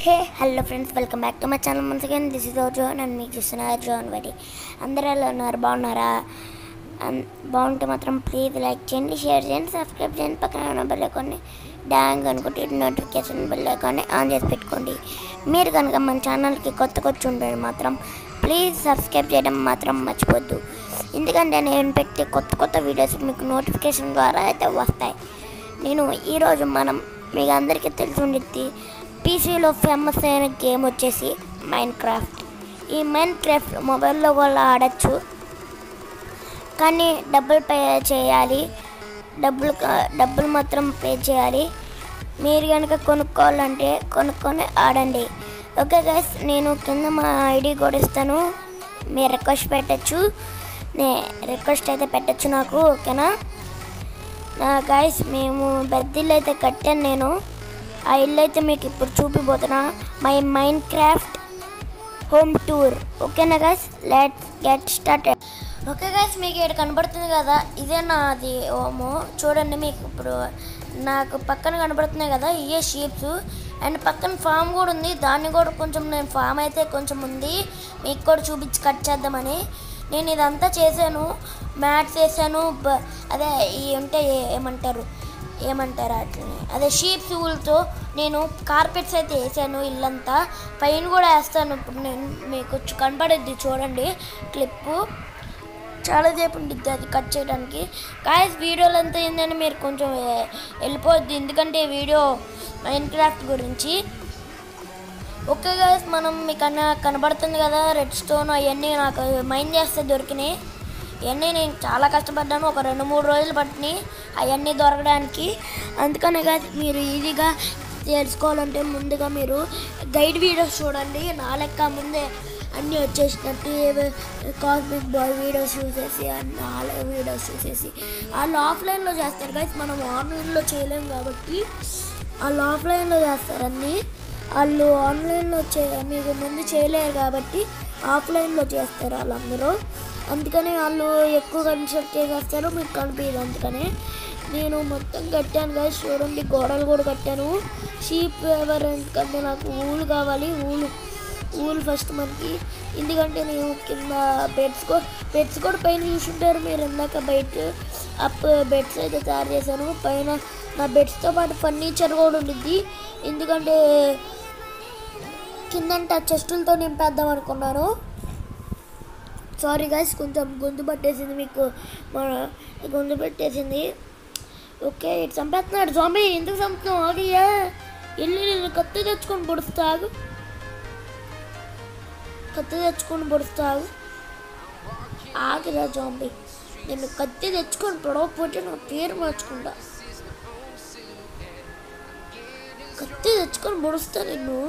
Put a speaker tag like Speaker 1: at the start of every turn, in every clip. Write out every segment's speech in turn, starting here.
Speaker 1: Hey, hello friends, welcome back to my channel once again. This is Arjun and me Arjun Vadi. అందరూ ఎలా ఉన్నారు? బాగున్నారా? బాగుంటే మాత్రం ప్లీజ్ లైక్ చేయండి, షేర్ చేయండి, సబ్స్క్రైబ్ చేయండి, పక్కన ఉన్న బెల్ ఐకాన్ని డాంగ్ అనుకుంటే నోటిఫికేషన్ బెల్ ఐకాన్ని ఆన్ చేసి పెట్టుకోండి. మీరు కనుక మన ఛానల్కి కొత్తగా వచ్చి ఉంటే మాత్రం ప్లీజ్ సబ్స్క్రైబ్ చేయడం మాత్రం మర్చిపోద్దు. ఎందుకంటే నేను పెట్టే కొత్త వీడియోస్ మీకు నోటిఫికేషన్ ద్వారా అయితే వస్తాయి. ఈరోజు మీకు అందరికీ తెలిసి ఉండిద్ది, పీసీలో ఫేమస్ అయిన గేమ్ వచ్చేసి మైన్క్రాఫ్ట్. ఈ మైన్క్రాఫ్ట్ మొబైల్లో కూడా ఆడచ్చు, కానీ డబ్బులు పే చేయాలి. డబ్బులు మాత్రం పే చేయాలి. మీరు కనుక కొనుక్కోవాలంటే కొనుక్కొని ఆడండి. ఓకే గైస్, నేను కింద మా ఐడి కూడా ఇస్తాను, మీరు రిక్వెస్ట్ పెట్టచ్చు. రిక్వెస్ట్ అయితే పెట్టచ్చు నాకు, ఓకేనా గైస్? మేము పెద్ద ఇల్లు అయితే కట్టాను. నేను ఆ ఇల్లు అయితే మీకు ఇప్పుడు చూపిపోతున్నా, మై మైన్క్రాఫ్ట్ హోమ్ టూర్. ఓకేనా guys, let's get started. Okay guys, మీకు ఇక్కడ కనబడుతుంది కదా, ఇదే నాది హోము. చూడండి, మీకు ఇప్పుడు నాకు పక్కన కనబడుతున్నాయి కదా, ఇవే షీప్స్. అండ్ పక్కన ఫామ్ కూడా ఉంది, దాన్ని కూడా నేను ఫామ్ అయితే కొంచెం ఉంది, మీకు కూడా చూపించి కట్ చేద్దామని నేను ఇదంతా చేశాను. మ్యాట్స్ వేసాను, అదే ఇవి ఉంటే ఏమంటారు అట్లనే, అదే షీప్స్ ఊళ్ళతో నేను కార్పెట్స్ అయితే వేసాను ఇల్లంతా. పైన కూడా వేస్తాను. ఇప్పుడు నేను మీకు కనపడుద్ది, చూడండి క్లిప్పు. చాలా సేపు ఉండిద్ది అది కట్ చేయడానికి. గాయస్, వీడియోలు ఎంత అయిందని మీరు కొంచెం వెళ్ళిపోద్ది, ఎందుకంటే వీడియో మైన్క్రాఫ్ట్ గురించి. ఓకే గాయస్, మీకు కనబడుతుంది కదా రెడ్ స్టోన్, అవన్నీ నాకు మైన్ చేస్తే దొరికినాయి. ఇవన్నీ నేను చాలా కష్టపడ్డాను, ఒక 2-3 రోజులు పట్టినాయి అవన్నీ దొరకడానికి. అందుకనే కాదు, మీరు ఈజీగా తెలుసుకోవాలంటే ముందుగా మీరు గైడ్ వీడియోస్ చూడండి. నా లెక్క ముందే అన్నీ వచ్చేసినట్టు కాస్మిక్ బాయ్ వీడియోస్ చూసేసి అన్ని వీడియోస్ చూసేసి వాళ్ళు ఆఫ్లైన్లో చేస్తారు గైస్, మనం ఆన్లైన్లో చేయలేము కాబట్టి వాళ్ళు ఆఫ్లైన్లో చేస్తారు అన్నీ. వాళ్ళు ఆన్లైన్లో మీకు ముందు చేయలేరు కాబట్టి ఆఫ్లైన్లో చేస్తారు వాళ్ళందరూ. అందుకని వాళ్ళు ఎక్కువ కన్స్ట్రక్ట్ చేసేస్తారు, మీకు కనిపించదు. అందుకనే నేను మొత్తం కట్టాను కదా, చూడండి గోడలు కూడా కట్టాను. షీప్ ఎందుకంటే నాకు ఊలు కావాలి, ఊలు ఫస్ట్ మనకి. ఎందుకంటే నేను కింద బెడ్స్ కూడా పైన చూసుంటారు మీరు ఇందాక, బెడ్స్ అయితే తయారు చేశాను. పైన నా బెడ్స్తో పాటు ఫర్నిచర్ కూడా ఉండిద్ది, ఎందుకంటే కిందంట చెస్టులతో నింపేద్దాం అనుకున్నాను. సారీ గైస్, కొంచెం గొంతు పట్టేసింది, మీకు గొంతు పెట్టేసింది. ఓకే, ఇటు చంపేస్తున్నాడు జాంబీ. ఎందుకు చంపుతున్నావు? ఆగియా, వెళ్ళి నేను కత్తి తెచ్చుకొని పొడుస్తాగు, ఆగిరా జాంబీ. నేను కత్తి తెచ్చుకొని పొడవకపోతే నా పేరు మార్చుకుంటా. కత్తి తెచ్చుకొని పొడుస్తా నిన్ను.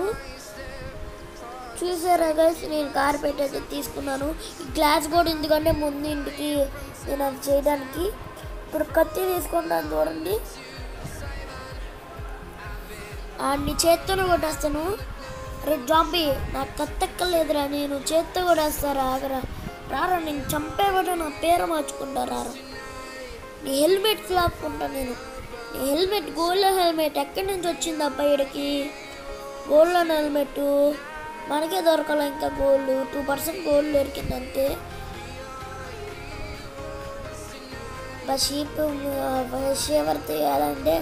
Speaker 1: చూసారా గైస్, నేను కార్పెట్ అయితే తీసుకున్నాను. ఈ గ్లాస్ కూడా ఎందుకంటే ముందు ఇంటికి నేను అది చేయడానికి. ఇప్పుడు కత్తి తీసుకుంటాను, చూడండి. నీ చేత్తోనే కొట్టేస్తాను. అరే జాంబీ, నాకు కత్తెక్కలేదురా, నేను చేత్తో కొట్టేస్తారా? ఆగరా, రారా, నేను చంపేవాడు నా పేరు మార్చుకుంటారా? నీ హెల్మెట్ లాక్కుంటా నేను. నీ హెల్మెట్ గోల్డెన్ హెల్మెట్ ఎక్కడి నుంచి వచ్చింది అబ్బాయిడికి? గోల్డెన్ హెల్మెట్ మనకే దొరకాల, ఇంకా గోల్డ్ 2% గోల్డ్ దొరికింది అంతే. షీప్ షేవర్ తీయాలంటే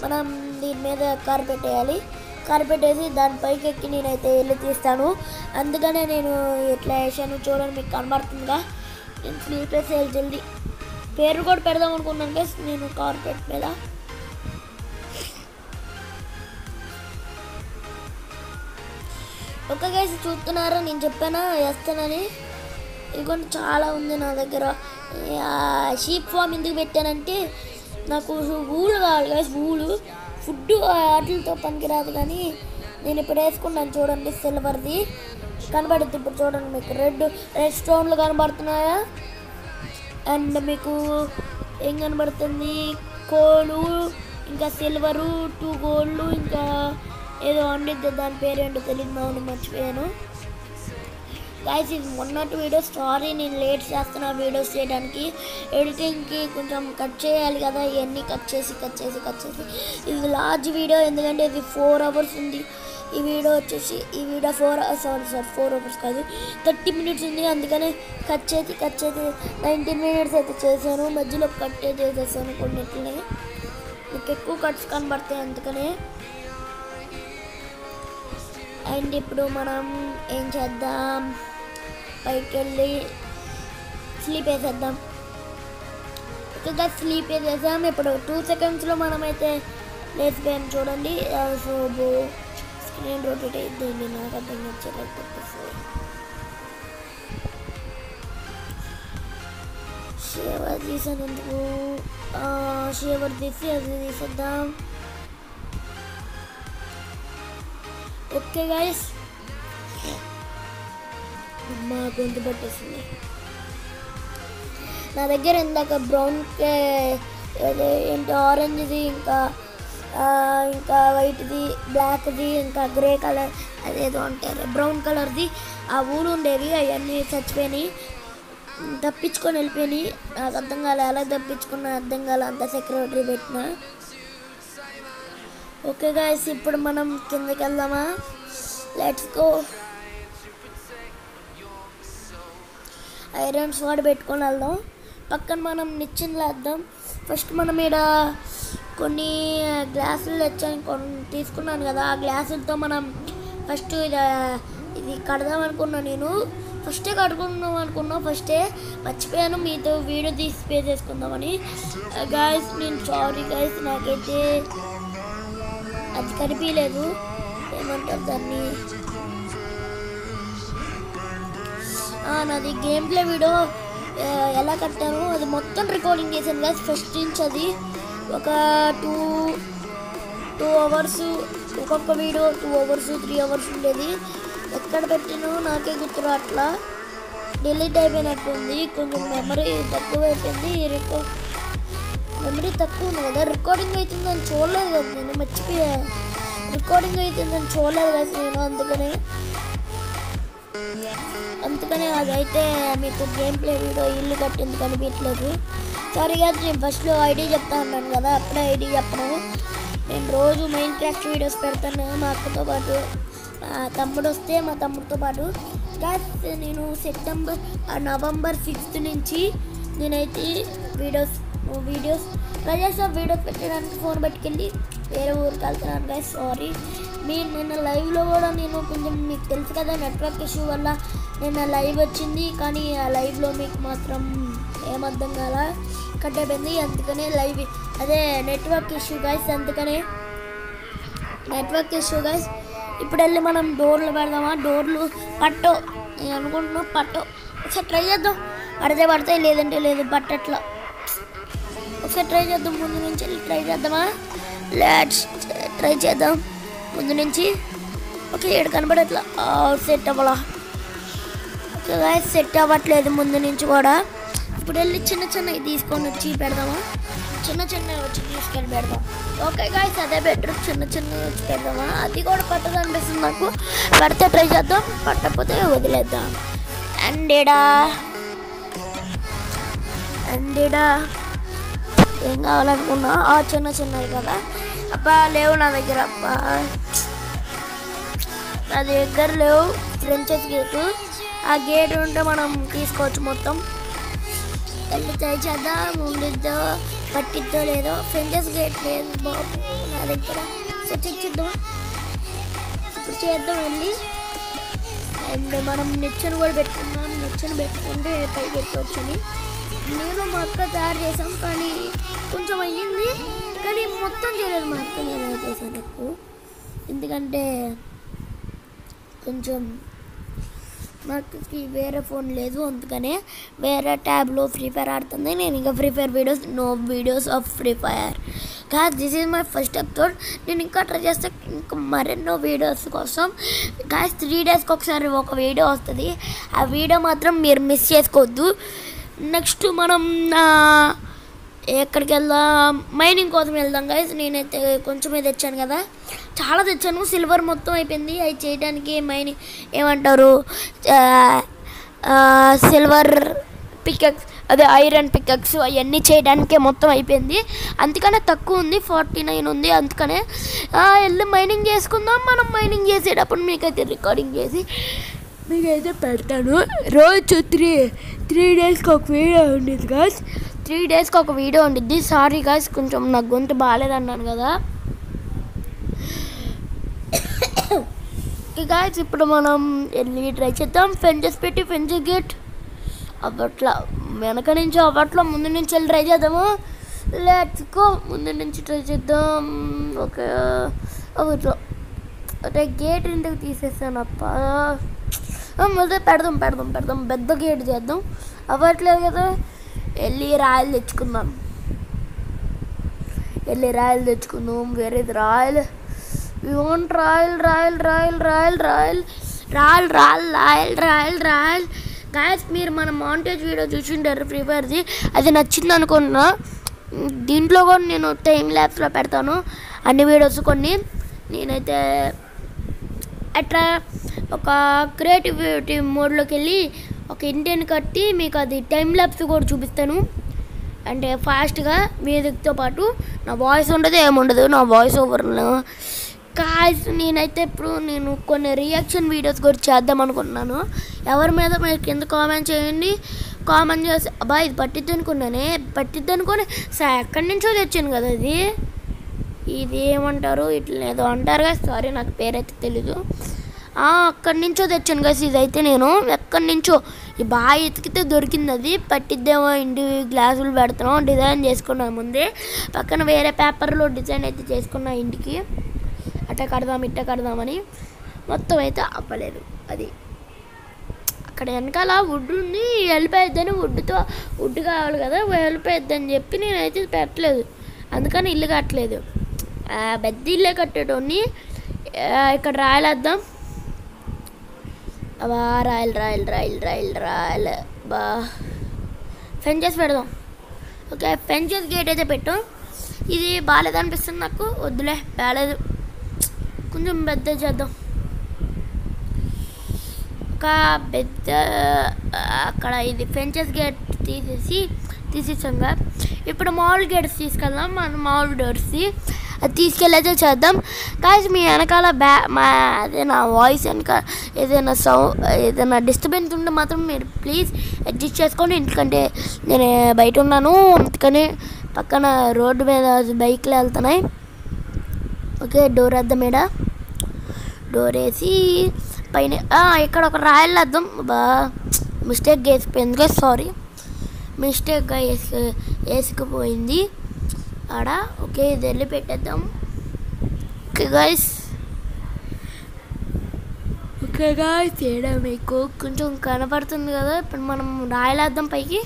Speaker 1: మనం దీని మీద కార్పెట్ వేయాలి. కార్పెట్ వేసి దానిపైకి ఎక్కి నేనైతే వెళ్ళి తీస్తాను. అందుకనే నేను ఇట్లా వేసాను, చూడండి మీకు కనబడుతుందిగా. నేను స్లీప్ వేసి జల్దీ పేరు కూడా పెడదాం అనుకున్నాను గైస్ నేను కార్పెట్ మీద. ఓకే గైస్, చూస్తున్నారా నేను చెప్పానా వేస్తానని. ఇదిగోండి చాలా ఉంది నా దగ్గర. షీప్ ఫామ్ ఎందుకు పెట్టానంటే నాకు ఊళ్ళు కావాలి గైస్, ఫుడ్ వాటితో పనికిరాదు. కానీ నేను ఇప్పుడు వేసుకున్నాను, చూడండి సిల్వర్ది కనబడుతుంది. ఇప్పుడు చూడండి మీకు రెడ్ స్టోన్లు కనబడుతున్నాయా? అండ్ మీకు ఏం కనబడుతుంది? కోలు, ఇంకా సిల్వరు, 2 గోల్డ్, ఇంకా ఏదో వండిద్ది, దాని పేరేంటో తెలియదు, అవును మర్చిపోయాను. గైస్, ఇది మొన్నటి వీడియోస్. సారీ, నేను లేట్ చేస్తున్నా వీడియోస్ చేయడానికి. ఎడిటింగ్కి కొంచెం కట్ చేయాలి కదా, ఇవన్నీ కట్ చేసి ఇది లార్జ్ వీడియో, ఎందుకంటే ఇది 4 hours ఉంది. ఈ వీడియో వచ్చేసి ఈ వీడియో 4 అవర్స్ కాదు 30 మినిట్స్ ఉంది. అందుకనే కట్ చేసి 19 మినిట్స్ అయితే చేశాను. మధ్యలో కట్ చేసేసాను కొన్నిటిని, మీకు ఎక్కువ కట్స్ కనబడతాయి అందుకనే. అండ్ ఇప్పుడు మనం ఏం చేద్దాం, పైకి వెళ్ళి స్లీప్ వేసేద్దాం. ఇంకా స్లీప్ వేసేసాం. ఇప్పుడు 2 సెకండ్స్లో మనమైతే లేచిపోయాం చూడండి. సో స్క్రీన్ రొటేట్ అయిద్దండి, నాకు అర్థం వచ్చేటప్పుడు షేవర్ తీసానందుకు షేవర్ తీసి అది తీసేద్దాం. ఓకే గైస్, మా గొంతు పట్టేసింది. నా దగ్గర ఇందాక బ్రౌన్ ఏంటి ఆరెంజ్ది ఇంకా వైట్ది, బ్లాక్ది, ఇంకా గ్రే కలర్ అదేదో అంటారు బ్రౌన్ కలర్ది ఆ ఊరు ఉండేవి. అవన్నీ చచ్చిపోయినాయి, తప్పించుకొని వెళ్ళిపోయినాయి. నాకు అర్థం కాలే, ఎలా తప్పించుకున్నా అర్థం కాలే, అంత సెక్యూరిటీ పెట్టిన. ఓకే గైస్, ఇప్పుడు మనం కిందకి వెళ్దామా? Let's go. ఐరన్ స్వాడ్ పెట్టుకొని వెళ్దాం. పక్కన మనం నిచ్చెన వేద్దాం. ఫస్ట్ మనం ఇక్కడ కొన్ని గ్లాసులు తీసుకున్నాను కదా, ఆ గ్లాసులతో మనం ఫస్ట్ ఇది కడదాం అనుకున్నాను. నేను ఫస్టే కడుకుందాం అనుకున్నా, ఫస్టే మర్చిపోయాను మీతో వీడియో తీసి పే చేసుకుందామని. గాయస్ నేను సారీ గాయస్, నాకైతే అది కనిపించలేదు, ఏమంటారు దాన్ని, నాది గేమ్ ప్లే వీడియో ఎలా కట్టాను అది మొత్తం రికార్డింగ్ చేశాను గాయస్. ఫస్ట్ నుంచి అది ఒక 2 అవర్స్ ఒక్కొక్క వీడియో 2 అవర్స్ 3 అవర్స్ ఉండేది. ఎక్కడ పెట్టినో నాకే గుర్తు అట్లా డిలీట్ అయిపోయినట్టుంది. కొంచెం మెమరీ తక్కువ అయిపోయింది, మెమరీ తక్కువ ఉంది కదా. రికార్డింగ్ అవుతుందని చూడలేదు కదా నేను, మర్చిపోయా రికార్డింగ్ అవుతుందని చూడలేదు కదా నేను. అందుకనే అదైతే మీకు గేమ్ ప్లే వీడియో ఇల్లు కట్టింది కనిపించలేదు. సారీ గారు, నేను ఫస్ట్లో ఐడి చెప్తా ఉన్నాను కదా, అప్పుడే ఐడి చెప్పను. నేను రోజు మైండ్ క్రాఫ్ట్ వీడియోస్ పెడతాను మా అక్కతో పాటు, మా తమ్ముడు వస్తే మా తమ్ముడితో పాటు. నేను నవంబర్ 6th నుంచి నేనైతే వీడియోస్ ప్రజెస్ ఆఫ్ వీడియోస్ పెట్టడానికి ఫోన్ పట్టుకెళ్ళి వేరే ఊరికి వెళ్తున్నాను గాయస్. సారీ. నిన్న లైవ్లో కూడా నేను కొంచెం మీకు తెలుసు కదా నెట్వర్క్ ఇష్యూ వల్ల నిన్న లైవ్ వచ్చింది, కానీ ఆ లైవ్లో మీకు మాత్రం ఏమర్థం కాల, కట్ అయిపోయింది. అందుకనే అదే నెట్వర్క్ ఇష్యూ గైస్, అందుకనే నెట్వర్క్ ఇష్యూ గైస్. ఇప్పుడు వెళ్ళి మనం డోర్లు పెడదామా? డోర్లు పట్టు నేను అనుకుంటున్నాం, పట్టు ఒకసారి ట్రై చేద్దాం. పడతాయి, లేదంటే లేదు, పట్టట్లా. ఒకసారి ట్రై చేద్దాం, ముందు నుంచి ట్రై చేద్దామా? లెట్స్ ట్రై చేద్దాం ముందు నుంచి. ఓకే, ఏడు కనబడట్లా, సెట్ అవ్వాలా? ఓకే గైస్, సెట్ అవ్వట్లేదు ముందు నుంచి కూడా. ఇప్పుడు వెళ్ళి చిన్నవి తీసుకొని వచ్చి పెడదామా? చిన్నవి వచ్చి తీసుకెళ్ళి పెడదాం. ఓకే గైస్, అదే బెటర్, చిన్నవి వచ్చి పెడదామా? అది కూడా పట్టదు అనిపిస్తుంది నాకు. పడితే ట్రై చేద్దాం, పట్టకపోతే వదిలేద్దాం. అండ్ ఇడా ఏం కావాలనుకున్నా చిన్నవి కదా. అబ్బా లేవు నా దగ్గర, అబ్బా నా దగ్గర లేవు. ఫ్రెంచెస్ గేటు, ఆ గేట్ ఉంటే మనం తీసుకోవచ్చు మొత్తం. వెళ్ళి ట్రై చేద్దాం, ఉండిద్దో పట్టిద్దో లేదో. ఫ్రెంచెస్ గేట్ లేదు బాబు నా దగ్గర. చెక్ చేద్దామా? ఇప్పుడు చేద్దాం వెళ్ళి. అండ్ మనం నిచ్చెన కూడా పెట్టుకున్నాం, నిచ్చెన పెట్టుకుంటే పైకి ఎక్కవచ్చని. నేను మా అక్క తయారు చేసాం, కానీ కొంచెం అయ్యింది, కానీ మొత్తం చేయలేదు. మా అక్క నేను చేశాను ఎక్కువ, ఎందుకంటే కొంచెం మా అక్కకి వేరే ఫోన్ లేదు, అందుకనే వేరే ట్యాబ్లో ఫ్రీ ఫైర్ ఆడుతుంది. నేను ఇంకా free fire videos of free fire కాదు. This is my first episode. నేను ఇంకా ట్రై చేస్తే ఇంకా మరెన్నో వీడియోస్ కోసం గాయస్ 3 డేస్కి ఒకసారి ఒక వీడియో వస్తుంది. ఆ వీడియో మాత్రం మీరు మిస్ చేసుకోవద్దు. నెక్స్ట్ మనం ఎక్కడికి వెళ్దాం? మైనింగ్ కోసం వెళ్దాం గైస్. నేనైతే కొంచెమే తెచ్చాను కదా, చాలా తెచ్చాను. సిల్వర్ మొత్తం అయిపోయింది. అవి చేయడానికి మైనింగ్ ఏమంటారు, సిల్వర్ అదే ఐరన్ పికక్స్ అవన్నీ చేయడానికే మొత్తం అయిపోయింది. అందుకనే తక్కువ ఉంది, 49 ఉంది. అందుకనే వెళ్ళి మైనింగ్ చేసుకుందాం. మనం మైనింగ్ చేసేటప్పుడు మీకైతే రికార్డింగ్ చేసి మీకైతే పెడతాను. రోజు త్రీ డేస్కి ఒక వీడియో ఉండేది గాయస్. 3 డేస్కి ఒక వీడియో ఉండిద్ది. సారీ గాయస్, కొంచెం నాకు గొంతు బాగాలేదన్నాను కదా. గాయస్ ఇప్పుడు మనం వెళ్ళి ట్రై చేద్దాం. ఫెంచెస్ పెట్టి ఫెంచెస్ గేట్ అప్పట్లో వెనక నుంచి అప్పట్లో ముందు నుంచి వెళ్ళి ట్రై చేద్దాము. Let's go. ముందు నుంచి ట్రై చేద్దాం. ఓకే అప్పట్లో అంటే గేట్ ఇంటికి తీసేసానప్ప. మొదలు పెడదాం పెద్ద గేట్ చేద్దాం. అవ్వట్లేదు కదా, వెళ్ళి రాయలు తెచ్చుకుందాం. వేరేది royal. We want royal. Guys మీరు మన మాంటేజ్ వీడియో చూసింటారు ఫ్రీ ఫైర్ది, అది నచ్చింది అనుకున్నా. దీంట్లో కూడా నేను టైం ల్యాబ్స్లో పెడతాను అన్ని వీడియోస్. కొన్ని నేనైతే అట్లా ఒక క్రియేటివిటీ మోడ్లోకి వెళ్ళి ఒక ఇంటిని కట్టి మీకు అది టైం ల్యాబ్స్ కూడా చూపిస్తాను. అంటే ఫాస్ట్గా మ్యూజిక్తో పాటు నా వాయిస్ ఉండదు, ఏముండదు, నా వాయిస్ ఓవర్లో. గాయ్స్ నేనైతే ఇప్పుడు కొన్ని రియాక్షన్ వీడియోస్ కూడా చేద్దాం అనుకుంటున్నాను. ఎవరి మీద మీరు కింద కామెంట్ చేయండి. కామెంట్ చేసి అబ్బా ఇది పట్టిద్ది అనుకుని ఎక్కడి నుంచో తెచ్చాను కదా ఇది ఏమంటారు, ఇట్లా ఏదో అంటారు కదా, సారీ నాకు పేరైతే తెలీదు. అక్కడి నుంచో తెచ్చాను కదా. ఇదైతే నేను ఎక్కడి నుంచో బాగా ఎతికితే దొరికింది. అది పట్టిద్దేమో ఇంటి గ్లాసులు పెడుతున్నాం, డిజైన్ చేసుకున్నాం. ముందే పక్కన వేరే పేపర్లో డిజైన్ అయితే చేసుకున్నా ఇంటికి. అట్ట కడదామని మొత్తం అయితే అవ్వలేదు. అది అక్కడ వెనకాల వుడ్ ఉంది, వెళ్ళిపోయిద్దని వుడ్ కావాలి కదా, వెళ్ళిపోయిద్దని చెప్పి నేనైతే పెట్టలేదు. అందుకని ఇల్లు కట్టలేదు. పెద్ద ఇల్లే కట్టేటోని. ఇక్కడ రాయలేద్దాం. అబ్బా రాయల్ బా ఫెంచెస్ పెడదాం. ఓకే ఫెంచెస్ గేట్ అయితే పెట్టాం. ఇది బాగాలేదు అనిపిస్తుంది నాకు, వద్దులే బాగాలేదు, కొంచెం పెద్ద చేద్దాం. ఒక పెద్ద అక్కడ ఇది ఫెంచెస్ గేట్ తీసేసాంగా. ఇప్పుడు మామూలు గేట్స్ తీసుకెళ్దాం. మన మామూలు డోర్స్ది అది తీసుకెళ్ళైతే చేద్దాం. కాదు మీ వెనకాల అదే నా వాయిస్ వెనక ఏదైనా డిస్టర్బెన్స్ ఉంటే మాత్రం మీరు ప్లీజ్ అడ్జస్ట్ చేసుకోండి. ఎందుకంటే నేను బయట ఉన్నాను, అందుకని పక్కన రోడ్డు మీద బైక్లు వెళ్తున్నాయి. ఓకే డోర్ వేద్దాం. డోర్ వేసి పైన ఇక్కడ ఒక రాయల్ వేద్దాం. మిస్టేక్గా వేసిపోయింది కదా, సారీ, మిస్టేక్గా వేసుకుపోయింది ఆడ. ఓకే ఇది వెళ్ళి పెట్టేద్దాం. ఓకే గాయస్ తేడా మీకు కొంచెం కనపడుతుంది కదా. ఇప్పుడు మనం రాయలేద్దాం పైకి.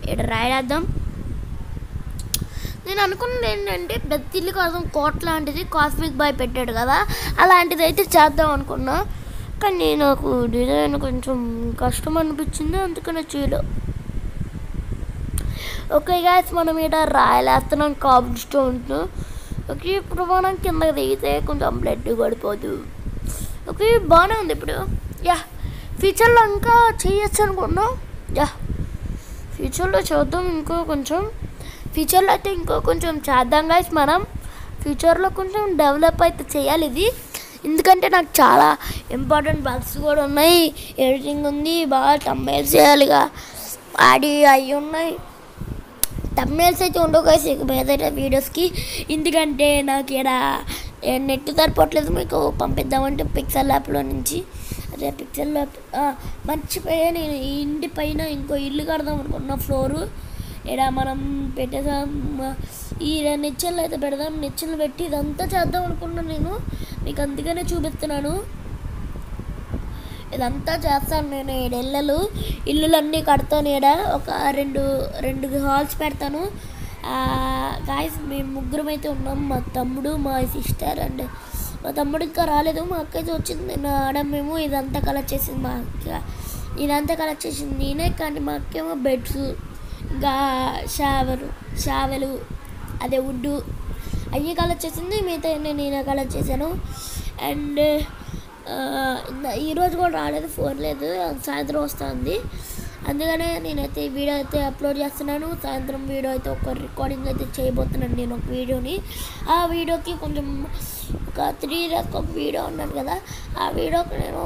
Speaker 1: ఇక్కడ రాయలేద్దాం. నేను అనుకున్నది ఏంటంటే బెత్తిల్లు కోసం కోట లాంటిది కాస్మిక్ బాయ్ పెట్టాడు కదా, అలాంటిది అయితే చేద్దాం అనుకున్నా. కానీ నాకు డిజైన్ కొంచెం కష్టం అనిపించింది, అందుకనే చేయలేదు. ఓకే గాయస్ మనం ఇక్కడ రాయలేస్తున్నాం కాబుల్ స్టోన్స్. ఓకే ఇప్పుడు మనం కిందకి దిగితే కొంచెం బ్లడ్ పడిపోదు. ఓకే బాగానే ఉంది ఇప్పుడు. ఫ్యూచర్లో ఇంకా చేయొచ్చు అనుకున్నాం. ఫ్యూచర్లో చూద్దాం. ఫ్యూచర్లో అయితే ఇంకో కొంచెం చేద్దాం గాయస్. మనం ఫ్యూచర్లో కొంచెం డెవలప్ అయితే చేయాలి ఇది. ఎందుకంటే నాకు చాలా ఇంపార్టెంట్ వర్క్స్ కూడా ఉన్నాయి, ఎడిటింగ్ ఉంది, బాగా థంబ్నెయిల్స్ చేయాలిగా, అవి ఉన్నాయి. థంబ్నెయిల్స్ అయితే ఉండవు గాయస్ ఏదైతే వీడియోస్కి. ఎందుకంటే నాకు ఇక్కడ నెట్ సరిపోవట్లేదు. మీకు పంపిద్దామంటే పిక్సెల్ యాప్లో నుంచి, అదే పిక్సెల్ యాప్ మర్చిపోయా. నేను ఈ ఇంటి పైన ఇంకో ఇల్లు కడదాం అనుకున్న ఫ్లోరు. ఇక్కడ మనం పెట్టేసాం. ఈ నిచ్చెనలు అయితే పెడదాం. నిచ్చెనలు పెట్టి ఇదంతా చేద్దాం అనుకున్నాను నేను, మీకు అందుకనే చూపిస్తున్నాను. ఇదంతా చేస్తాను నేను. ఇల్లులన్నీ కడతాను. ఇక్కడ ఒక రెండు హాల్స్ పెడతాను. గాయస్ మేము ముగ్గురం అయితే ఉన్నాం, మా తమ్ముడు, మా సిస్టర్ అండ్ మా తమ్ముడు ఇంకా రాలేదు. మా అక్క అయితే వచ్చింది. మేము ఇదంతా కలెక్ట్ చేసింది మా అక్క. ఇదంతా కలెక్ట్ చేసింది నేనే, కానీ మా అక్కేమో బెడ్స్ ఇంకా షావెలు అదే వుడ్డు అవి కలెక్ట్ చేసింది. మిగతా నేనే కలెక్ట్ చేశాను. అండ్ ఈరోజు కూడా రాలేదు, ఫోన్ లేదు, సాయంత్రం వస్తుంది. అందుకనే నేనైతే ఈ వీడియో అయితే అప్లోడ్ చేస్తున్నాను. సాయంత్రం వీడియో అయితే ఒక రికార్డింగ్ అయితే చేయబోతున్నాను నేను ఒక వీడియోని. ఆ వీడియోకి కొంచెం ఒక 3 days ఒక వీడియో ఉన్నాను కదా, ఆ వీడియోకి నేను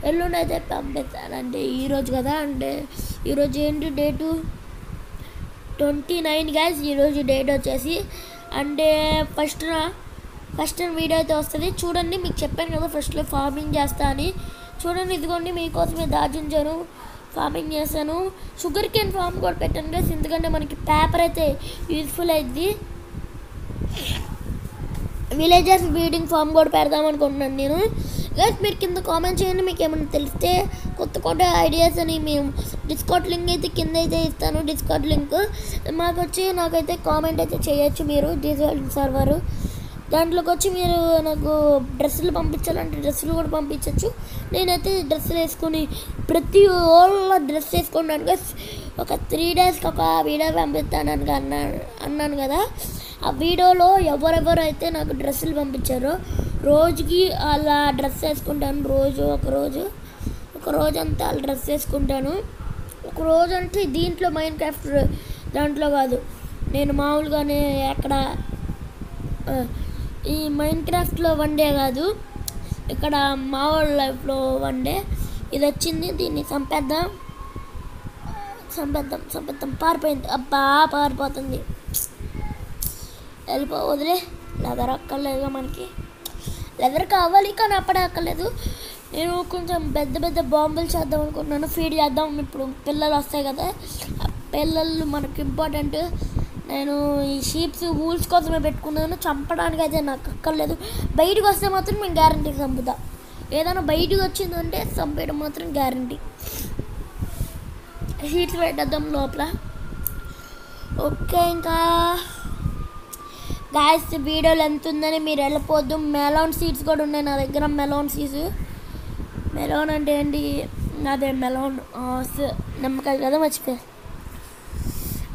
Speaker 1: ఎల్లుండి అయితే పంపిస్తాను. అంటే ఈరోజు కదా, అంటే ఈరోజు ఏంటి డేటు 29 గైస్. ఈరోజు డేట్ వచ్చేసి అంటే ఫస్ట్ వీడియో అయితే వస్తుంది చూడండి. మీకు చెప్పాను కదా ఫస్ట్లో ఫార్మింగ్ చేస్తా అని. చూడండి ఇదిగోండి మీకోసమే దాచించాను, ఫార్మింగ్ చేశాను. షుగర్ కేన్ ఫార్మ్ కూడా పెట్టాను గైస్, ఎందుకంటే మనకి పేపర్ అయితే యూజ్ఫుల్ అయింది. విలేజర్స్ బ్రీడింగ్ ఫార్మ్ కూడా పెడదాం అనుకుంటున్నాను నేను గైస్. మీరు కింద కామెంట్ చేయండి మీకు ఏమైనా తెలిస్తే కొత్త ఐడియాస్ అని. మేము డిస్కౌంట్ లింక్ అయితే కింద అయితే ఇస్తాను, డిస్కౌంట్ లింక్ నాకైతే కామెంట్ అయితే చేయొచ్చు మీరు. డిస్కౌంట్ సర్వరు దాంట్లోకి వచ్చి మీరు నాకు డ్రెస్సులు పంపించాలంటే డ్రెస్సులు కూడా పంపించవచ్చు. నేనైతే డ్రెస్సులు వేసుకొని ప్రతి ఓళ్ళ డ్రెస్ వేసుకున్నాను గైస్. ఒక 3 daysకి ఒక వీడియో పంపిస్తాను అన్నాను కదా. ఆ వీడియోలో ఎవరెవరైతే నాకు డ్రెస్సులు పంపించారో రోజుకి అలా డ్రెస్ వేసుకుంటాను. ఒక రోజు అంతా అలా డ్రెస్ వేసుకుంటాను. ఒక రోజు అంటే దీంట్లో మైండ్ క్రాఫ్ట్ దాంట్లో కాదు, నేను మామూలుగానే అక్కడ ఈ మైండ్ క్రాఫ్ట్లో 1 day కాదు, ఇక్కడ మామూలు లైఫ్లో 1 day. ఇది వచ్చింది, దీన్ని చంపేద్దాం. పారిపోయింది. అబ్బా పారిపోతుంది, వదిలే. లెదర్ అక్కర్లేదుగా మనకి, లెదర్ కావాలి కానీ అప్పుడే అక్కర్లేదు. నేను కొంచెం పెద్ద బాంబులు చేద్దాం అనుకుంటున్నాను, ఫీడ్ చేద్దాం. ఇప్పుడు పిల్లలు వస్తాయి కదా, పిల్లలు మనకు ఇంపార్టెంట్. నేను ఈ షీప్స్ వూల్స్ కోసమే పెట్టుకున్నాను, చంపడానికి అయితే నాకు అక్కర్లేదు. బయటకు వస్తే మాత్రం నేను గ్యారంటీ చంపుతా. ఏదైనా బయటకు వచ్చిందంటే చంపేయడం మాత్రం గ్యారంటీ. షీట్స్ పెట్టేద్దాం లోపల. ఓకే, ఇంకా గాయస్ వీడియోలు ఎంత ఉందని మీరు వెళ్ళిపోద్దు. మెలాన్ సీడ్స్ కూడా ఉన్నాయి నా దగ్గర. మెలాన్ సీడ్స్, మెలాన్ అంటే ఏంటి, అదే మెలాన్ నిమ్మకాయ కదా, మర్చిపోయా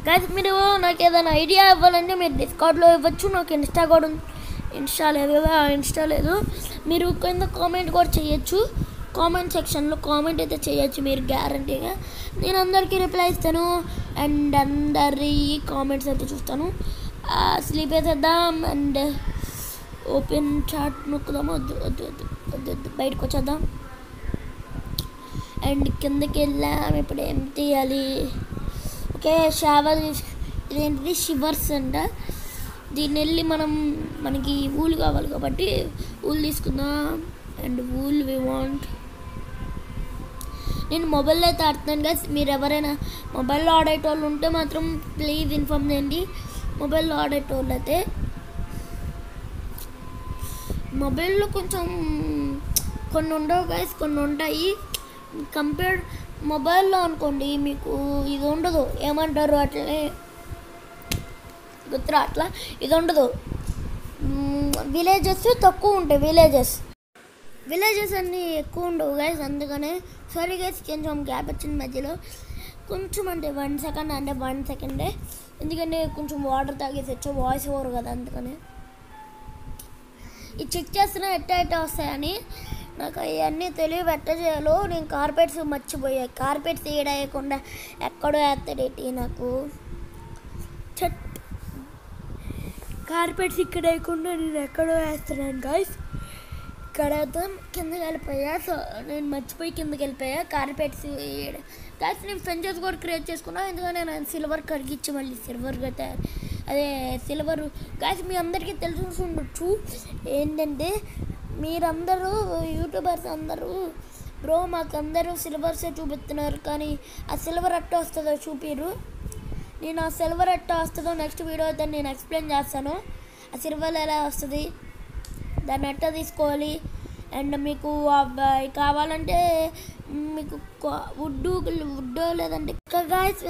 Speaker 1: గాయస్. మీరు నాకు ఏదైనా ఐడియా ఇవ్వాలంటే మీరు డిస్కౌంట్లో ఇవ్వచ్చు. నాకు ఇన్స్టా లేదు కదా, ఇన్స్టా లేదు. మీరు కింద కామెంట్ కూడా చేయొచ్చు, కామెంట్ సెక్షన్లో కామెంట్ అయితే చేయొచ్చు మీరు గ్యారంటీగా. నేను అందరికీ రిప్లై ఇస్తాను అండ్ అందరి కామెంట్స్ అయితే చూస్తాను. స్లీప్ వేసేద్దాం అండ్ ఓపెన్ చాట్ నొక్కుదాము. వద్దు బయటకు వచ్చేద్దాం అండ్ కిందకి వెళ్ళాం. ఇప్పుడు ఏం తీయాలి? ఓకే, షావర్. ఇదేంటిది? షివర్స్ అంట. దీన్ని వెళ్ళి మనకి ఊలు కావాలి కాబట్టి ఊలు తీసుకుందాం. And wool we want. నేను మొబైల్లో అయితే ఆడుతున్నాను గైస్. మీరు ఎవరైనా మొబైల్లో ఆడేటోళ్ళు ఉంటే మాత్రం ప్లీజ్ ఇన్ఫార్మ్ చేయండి. మొబైల్లో ఆడేటోళ్ళు అయితే మొబైల్లో కొంచెం కొన్ని ఉండవు గైస్, కొన్ని ఉంటాయి. మొబైల్లో అనుకోండి మీకు ఇది ఉండదు, ఏమంటారు అట్లనే గుర్తురా, అట్లా ఇది ఉండదు. విలేజెస్ తక్కువ ఉంటాయి, విలేజెస్ అన్నీ ఎక్కువ ఉండవు గైస్. అందుకనే సారీ గైస్, కొంచెం గ్యాప్ వచ్చింది మధ్యలో కొంచెం, అంటే 1 second, అంటే 1 second. ఎందుకంటే కొంచెం వాటర్ తాగేసి వచ్చా, వాయిస్ ఓవర్ కదా, అందుకనే ఇది చెక్ చేస్తున్నా ఎట్ట వస్తాయని. నాకు అవన్నీ తెలివి ఎట్ట చేయాలో. నేను కార్పెట్స్ మర్చిపోయా, కార్పెట్స్ వేయకుండా ఎక్కడో వేస్తాడేటి నాకు. కార్పెట్స్ ఇక్కడ వేయకుండా నేను ఎక్కడో వేస్తున్నాను గాయస్. ఇక్కడ వేద్దాం. కిందకి వెళ్ళిపోయా, సో నేను మర్చిపోయి కిందకి వెళ్ళిపోయా కార్పెట్స్ గాయస్. నేను ఫెంచెస్ కూడా క్రియేట్ చేసుకున్నా, ఎందుకంటే నేను సిల్వర్ కరిగించి మళ్ళీ సిల్వర్గా అదే సిల్వర్ గాయస్. మీ అందరికీ తెలిసి ఉండొచ్చు ఏంటంటే, మీరందరూ యూట్యూబర్స్ అందరూ బ్రో మాకు అందరూ సిల్వర్సే చూపిస్తున్నారు, కానీ ఆ సిల్వర్ అట్ట వస్తుందో చూపిరు. నేను ఆ సిల్వర్ ఎట్లా వస్తుందో నెక్స్ట్ వీడియో అయితే నేను ఎక్స్ప్లెయిన్ చేస్తాను. ఆ సిల్వర్ ఎలా వస్తుంది, దాన్ని ఎట్లా తీసుకోవాలి. అండ్ మీకు కావాలంటే మీకు వుడ్ లేదంటే గాయస్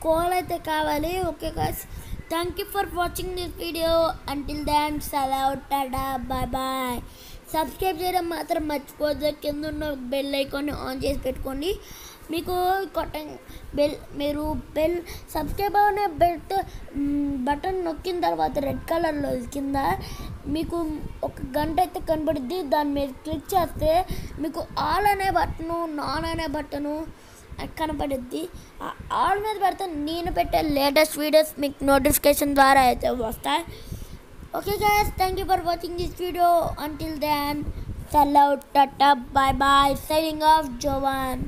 Speaker 1: కోల్ అయితే కావాలి. Okay guys, thank you for watching this video. Until దాన్ సెలవు, టాటా, బాయ్ బాయ్. సబ్స్క్రైబ్ చేయడం మాత్రం మర్చిపోద్దు. కింద ఉన్న బెల్ ఐకాన్ ఆన్ చేసి పెట్టుకోండి. మీకు మీరు సబ్స్క్రైబ్ అనే బటన్ నొక్కిన తర్వాత రెడ్ కలర్లో కింద మీకు ఒక గంట అయితే కనబడుద్ది. దాని మీద క్లిక్ చేస్తే మీకు ఆల్ అనే బటను, నాన్ అనే బటను, కనపడుద్ది. ఆల్ మీద పెడితే నేను పెట్టే లేటెస్ట్ వీడియోస్ మీకు నోటిఫికేషన్ ద్వారా అయితే వస్తాయి. Okay guys, thank you for watching this video. Until then, సల్ అవుట్, tata, bye bye, signing off, జోవన్.